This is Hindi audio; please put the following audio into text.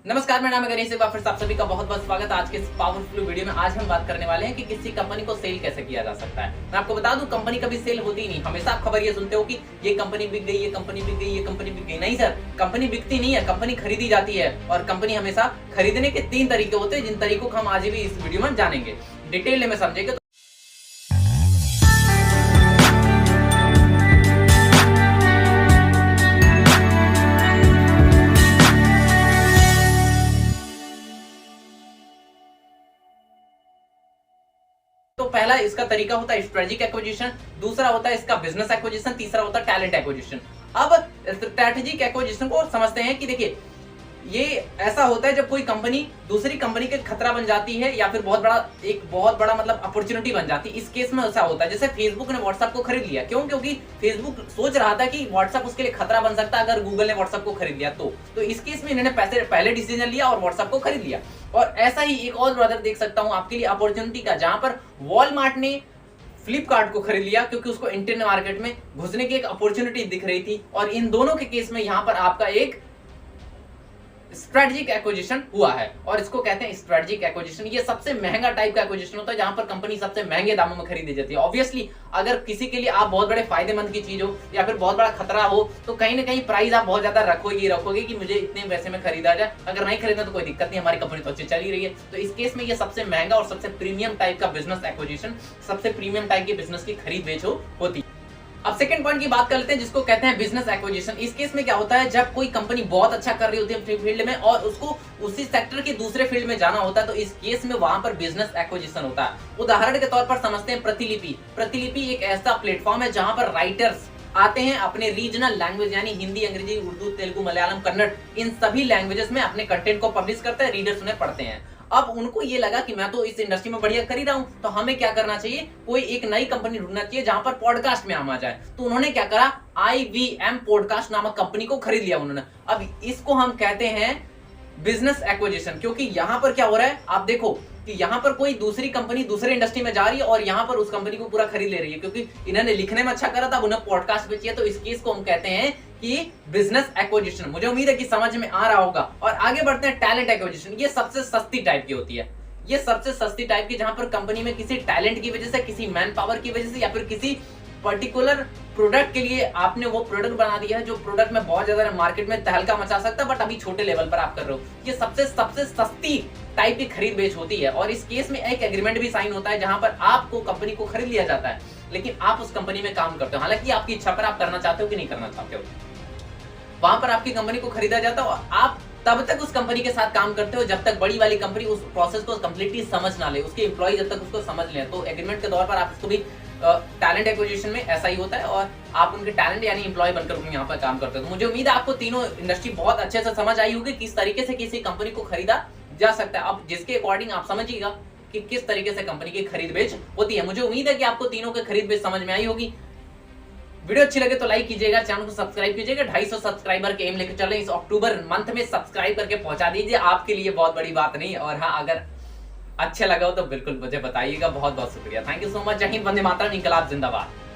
नमस्कार, मेरा नाम है गणेश। फिर आप सभी का बहुत बहुत स्वागत है आज के इस पावरफुल वीडियो में। आज हम बात करने वाले हैं कि किसी कंपनी को सेल कैसे किया जा सकता है। मैं आपको बता दूं, कंपनी कभी सेल होती ही नहीं। हमेशा आप खबर ये सुनते हो कि ये कंपनी बिक गई, ये कंपनी बिक गई, ये कंपनी बिक गई। नहीं सर, कंपनी बिकती नहीं है, कंपनी खरीदी जाती है। और कंपनी हमेशा खरीदने के 3 तरीके होते हैं, जिन तरीकों को हम आज भी इस वीडियो में जानेंगे, डिटेल में समझेंगे। तो पहला इसका तरीका होता है स्ट्रेटेजिक एक्विजिशन, दूसरा होता है इसका बिजनेस एक्विजिशन, तीसरा होता है टैलेंट एक्विजिशन। अब स्ट्रेटेजिक एक्विजिशन को समझते हैं कि देखिए, ये ऐसा होता है जब कोई कंपनी दूसरी कंपनी के खतरा बन जाती है या फिर बहुत बड़ा मतलब अपॉर्चुनिटी बन जाती है। इस केस में ऐसा होता है जैसे फेसबुक ने व्हाट्सएप को खरीद लिया। क्यों? क्योंकि फेसबुक सोच रहा था कि व्हाट्सएप उसके लिए खतरा बन सकता है अगर गूगल ने व्हाट्सएप को खरीद लिया तो इस केस में इन्होंने पहले डिसीजन लिया और व्हाट्सएप को खरीद लिया। और ऐसा ही एक और ब्रदर देख सकता हूं आपके लिए अपॉर्चुनिटी का, जहां पर वॉलमार्ट ने फ्लिपकार्ट को खरीद लिया क्योंकि उसको इंटरनेट मार्केट में घुसने की एक अपॉर्चुनिटी दिख रही थी। और इन दोनों के केस में यहां पर आपका एक स्ट्रेटेजिक एक्विजिशन हुआ है और इसको कहते हैं स्ट्रेटेजिक एक्विजिशन। ये सबसे महंगा टाइप का एक्विजिशन होता है जहां पर कंपनी सबसे महंगे दामों में खरीदी जाती है। ऑब्वियसली अगर किसी के लिए आप बहुत बड़े फायदेमंद की चीज हो या फिर बहुत बड़ा खतरा हो तो कहीं ना कहीं प्राइस आप बहुत ज्यादा रखोगे कि मुझे इतने पैसे में खरीदा जाए। अगर नहीं खरीदना तो कोई दिक्कत नहीं, हमारी कंपनी तो अच्छी चल ही रही है। तो इस केस में ये सबसे महंगा और सबसे प्रीमियम टाइप का बिजनेस एक्विजिशन, सबसे प्रीमियम टाइप के बिजनेस की खरीद बेच होती है। अब सेकंड पॉइंट की बात कर लेते हैं जिसको कहते हैं बिजनेस एक्विजिशन। इस केस में क्या होता है, जब कोई कंपनी बहुत अच्छा कर रही होती है अपनी फील्ड में और उसको उसी सेक्टर के दूसरे फील्ड में जाना होता है, तो इस केस में वहां पर बिजनेस एक्विजिशन होता है। उदाहरण के तौर पर समझते हैं प्रतिलिपि। प्रतिलिपि एक ऐसा प्लेटफॉर्म है जहां पर राइटर्स आते हैं अपने रीजनल लैंग्वेज यानी हिंदी, अंग्रेजी, उर्दू, तेलुगु, मलयालम, कन्नड़, इन सभी लैंग्वेजेस में अपने कंटेंट को पब्लिश करते हैं, रीडर्स उन्हें पढ़ते हैं। अब उनको ये लगा कि मैं तो इस इंडस्ट्री में बढ़िया कर ही रहा हूं, तो हमें क्या करना चाहिए, कोई एक नई कंपनी ढूंढना चाहिए जहां पर पॉडकास्ट में हम आ जाए। तो उन्होंने क्या करा, IVM पॉडकास्ट नामक कंपनी को खरीद लिया उन्होंने। अब इसको हम कहते हैं बिजनेस एक्विजिशन, क्योंकि यहां पर क्या हो रहा है, आप देखो कि यहां पर कोई दूसरी कंपनी दूसरे इंडस्ट्री में जा रही है और यहां पर उस कंपनी को पूरा खरीद ले रही है क्योंकि इन्होंने लिखने में अच्छा करा था, उन्हें पॉडकास्ट बेची है। तो इस केस को हम कहते हैं कि बिजनेस एक्विजिशन। मुझे उम्मीद है कि समझ में आ रहा होगा। और आगे बढ़ते हैं टैलेंट एक्विजिशन। ये सबसे सस्ती टाइप की होती है। ये सबसे सस्ती टाइप की, जहां पर कंपनी में किसी टैलेंट की वजह से, किसी मैन पावर की वजह से या फिर किसी पर्टिकुलर प्रोडक्ट के लिए आपने वो प्रोडक्ट बना दिया है जो प्रोडक्ट में बहुत ज्यादा मार्केट में तहलका मचा सकता है, बट अभी छोटे लेवल पर आप कर रहे हो। ये सबसे सस्ती टाइप की खरीद बेच होती है। और इस केस में एक एग्रीमेंट भी साइन होता है जहां पर आपको कंपनी को खरीद लिया जाता है लेकिन आप उस कंपनी में काम करते हो। हालांकि आपकी इच्छा पर आप करना चाहते हो कि नहीं करना चाहते हो। वहां पर आपकी कंपनी को खरीदा जाता है और आप तब तक उस कंपनी के साथ काम करते हो जब तक बड़ी वाली कंपनी उस प्रोसेस को कंप्लीटली समझ ना ले, उसके एम्प्लॉय जब तक उसको समझ ले। तो एग्रीमेंट के तौर पर आप इसको भी टैलेंट एक्विजिशन में ऐसा ही होता है और आप उनके टैलेंट यानी एम्प्लॉय बनकर यहाँ पर काम करते हो। तो मुझे उम्मीद है आपको तीनों इंडस्ट्री बहुत अच्छे से समझ आई होगी, किस तरीके से किसी कंपनी को खरीदा जा सकता है। अब जिसके अकॉर्डिंग आप समझिएगा कि किस तरीके से कंपनी की खरीद बेच होती है। मुझे उम्मीद है कि आपको तीनों की खरीद बेच समझ में आई होगी। वीडियो अच्छी लगे तो लाइक कीजिएगा, चैनल को सब्सक्राइब कीजिएगा। 250 सब्सक्राइबर के एम लेकर चल रहे हैं, इस अक्टूबर मंथ में सब्सक्राइब करके पहुंचा दीजिए। आपके लिए बहुत बड़ी बात नहीं। और हाँ, अगर अच्छा लगा हो तो बिल्कुल मुझे बताइएगा। बहुत बहुत शुक्रिया। Thank you so much. जय हिंद, वंदे मातरम, इनकलाब जिंदाबाद।